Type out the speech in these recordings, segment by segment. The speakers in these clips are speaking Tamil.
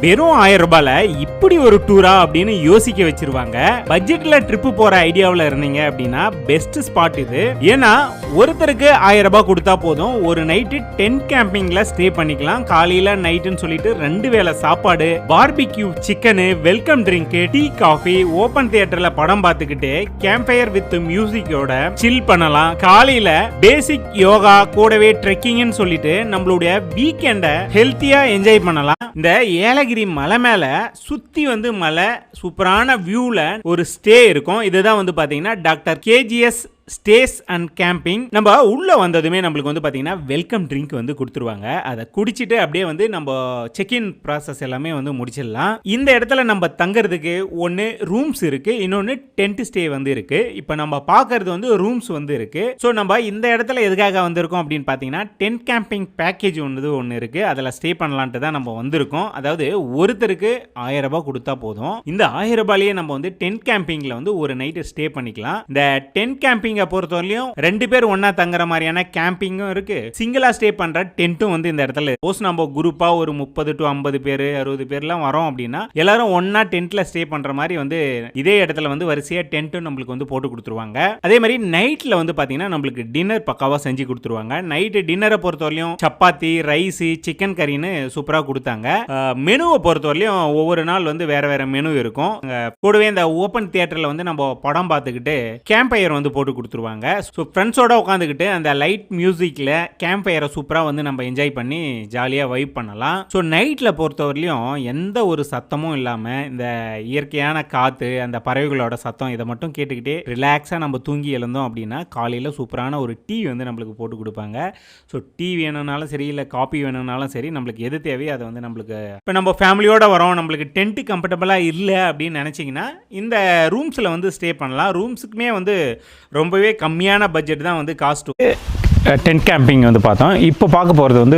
வெறும் 1000 ரூபாயில இப்படி ஒரு டூரா அப்படின்னு யோசிக்க வச்சிருவாங்க. பட்ஜெட்ல ட்ரிப் போற ஐடியாவில் இருந்தீங்க அப்படின்னா பெஸ்ட் ஸ்பாட் இது. ஏன்னா ஒருத்தருக்கு 1000 ரூபாய் கொடுத்தா போதும், ஒரு நைட்டு டென்ட் கேம்பிங்ல ஸ்டே பண்ணிக்கலாம். காலையில நைட்டுன்னு சொல்லிட்டு 2 வேளை சாப்பாடு, barbecue chicken, welcome drink, tea, coffee, open தியேட்டர்ல படம் பார்த்துக்கிட்டு கேம்ப் ஃபயர் வித் மியூசிக்கோட சில் பண்ணலாம். காலையில பேசிக் யோகா கூடவே ட்ரெக்கிங்னு சொல்லிட்டு நம்மளுடைய வீக்கெண்டை ஹெல்த்தியா என்ஜாய் பண்ணலாம். இந்த ஏலகிரி மலை மேல சுத்தி வந்து மலை சூப்பரான வியூல ஒரு ஸ்டே இருக்கும். இதுதான் வந்து பாத்தீங்கன்னா doctor KGs stay and camping. நம்ம உள்ள வந்ததுமே நம்மளுக்கு வந்து பாத்தீங்கன்னா வெல்கம் ட்ரிங்க் வந்து கொடுத்துருவாங்க. அதை குடிச்சிட்டு அப்படியே வந்து நம்ம செக்இன் ப்ராசஸ் எல்லாமே வந்து முடிச்சிடலாம். இந்த இடத்துல நம்ம தங்குறதுக்கு ஒன்று ரூம்ஸ் இருக்கு, இன்னொன்று டென்ட் ஸ்டே வந்து இருக்கு. இப்போ நம்ம பார்க்கறது வந்து ரூம்ஸ் வந்து இருக்கு. ஸோ நம்ம இந்த இடத்துல எதுக்காக வந்திருக்கோம் அப்படின்னு பார்த்தீங்கன்னா டென்ட் கேம்பிங் பேக்கேஜ் ஒன்று இருக்கு, அதில் ஸ்டே பண்ணலான்ட்டு தான் நம்ம வந்திருக்கோம். அதாவது ஒருத்தருக்கு 1000 ரூபாய் கொடுத்தா போதும், இந்த 1000 ரூபாயிலேயே நம்ம வந்து டென்ட் கேம்பிங்ல வந்து ஒரு நைட்டு ஸ்டே பண்ணிக்கலாம். இந்த டென்ட் கேம்பிங் பொறுத்தவரையும் 2 பேர் ஒன்னா தங்குற மாதிரியான கேம்பிங்கும் இருக்கு, சிங்கிளா ஸ்டே பண்ற டென்ட்டும் வந்து இந்த இடத்துல. சப்போஸ் நம்ம குரூப்பா ஒரு 30 to 50 பேர் 60 பேர்லாம் வரோம் அப்படின்னா எல்லாரும் ஒன்னா டென்ட்ல ஸ்டே பண்ற மாதிரி வந்து இதே இடத்துல வந்து வரிசையா டென்ட்டும் நம்மளுக்கு வந்து போட்டு கொடுத்துருவாங்க. அதே மாதிரி நைட்ல வந்து பாத்தீங்கன்னா நம்மளுக்கு டின்னர் பக்காவா செஞ்சு கொடுத்துருவாங்க. நைட்டு டின்னரை பொறுத்தவரையும் சப்பாத்தி, ரைஸ், சிக்கன் கறின்னு சூப்பரா கொடுத்தாங்க. மெனுவை பொறுத்தவரையும் ஒவ்வொரு நாள் வந்து வேற வேற மெனு இருக்கும். கூடவே இந்த ஓபன் தியேட்டர்ல வந்து நம்ம படம் பார்த்துக்கிட்டு கேம்ப் ஃபயர் வந்து போட்டு கொடுத்துருவாங்க. ஸோ ஃப்ரெண்ட்ஸோட உட்காந்துக்கிட்டு அந்த லைட் மியூசிக்கில் கேம்ப் ஃபயரை சூப்பராக வந்து நம்ம என்ஜாய் பண்ணி ஜாலியாக வைப் பண்ணலாம். ஸோ நைட்டில் பொறுத்தவரையிலையும் எந்த ஒரு சத்தமும் இல்லாமல் இந்த இயற்கையான காற்று, அந்த பறவைகளோட சத்தம், இதை மட்டும் கேட்டுக்கிட்டே ரிலாக்ஸாக நம்ம தூங்கி எழுந்தோம் அப்படின்னா காலையில் சூப்பரான ஒரு டீ வந்து நம்மளுக்கு போட்டு கொடுப்பாங்க. ஸோ டீ வேணும்னாலும் சரி, இல்லை காஃபி வேணும்னாலும் சரி, நம்மளுக்கு எது தேவையோ அதை வந்து நம்மளுக்கு. இப்போ நம்ம ஃபேமிலியோட வரோம், நம்மளுக்கு டென்ட்டு கம்ஃபர்டபுளாக இல்லை அப்படின்னு நினச்சிங்கன்னா இந்த ரூம்ஸில் வந்து ஸ்டே பண்ணலாம். ரூம்ஸுக்குமே வந்து ரொம்பவே கம்மியான பட்ஜெட் தான் வந்து காஸ்ட். டென்ட் கேம்பிங் வந்து பார்த்தோம். இப்போ பார்க்க போகிறது வந்து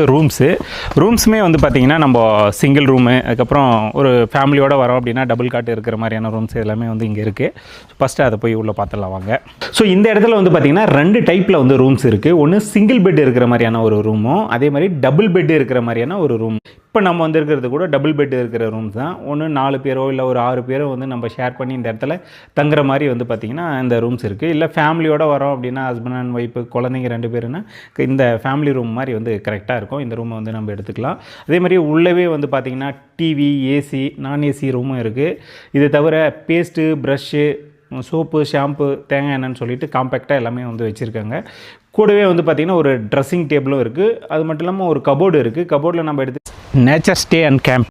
ரூம்ஸுமே வந்து பார்த்திங்கன்னா நம்ம சிங்கிள் ரூமு, அதுக்கப்புறம் ஒரு ஃபேமிலியோடு வரோம் அப்படின்னா டபுள் காட் இருக்கிற மாதிரியான ரூம்ஸ் எல்லாமே வந்து இங்கே இருக்குது. ஃபஸ்ட்டு அதை போய் உள்ளே பார்த்துடலாம் வாங்க. ஸோ இந்த இடத்துல வந்து பார்த்திங்கன்னா 2 டைப்பில் வந்து ரூம்ஸ் இருக்குது. ஒன்று சிங்கிள் பெட் இருக்கிற மாதிரியான ஒரு ரூமும், அதே மாதிரி டபுள் பெட் இருக்கிற மாதிரியான ஒரு ரூம். இப்போ நம்ம வந்து இருக்கிறது கூட டபுள் பெட் இருக்கிற ரூம்ஸ் தான். ஒன்று 4 பேரோ இல்லை ஒரு 6 பேரோ வந்து நம்ம ஷேர் பண்ணி இந்த இடத்துல தங்குற மாதிரி வந்து பார்த்திங்கன்னா இந்த ரூம்ஸ் இருக்குது. இல்லை ஃபேமிலியோடு வரோம் அப்படின்னா ஹஸ்பண்ட் அண்ட் ஒய்ஃபு, குழந்தைங்க 2 பேருன்னா இந்த ஃபேமிலி ரூம் மாதிரி வந்து கரெக்டாக இருக்கும். இந்த ரூமை வந்து நம்ம எடுத்துக்கலாம். அதே மாதிரி உள்ளவே வந்து பார்த்திங்கன்னா டிவி, ஏசி, நான் ஏசி ரூமும் இருக்குது. இது தவிர பேஸ்ட்டு, ப்ரஷ்ஷு, சோப்பு, ஷாம்பு, தேங்காய் எண்ணெய்னு சொல்லிட்டு காம்பேக்டாக எல்லாமே வந்து வச்சுருக்காங்க. கூடவே வந்து பார்த்திங்கன்னா ஒரு ட்ரெஸ்ஸிங் டேபிளும் இருக்குது. அது மட்டும் இல்லாமல் ஒரு கபோர்டு இருக்குது. கபோர்டில் நம்ம எடுத்து நேச்சர் ஸ்டே அண்ட் கேம்ப்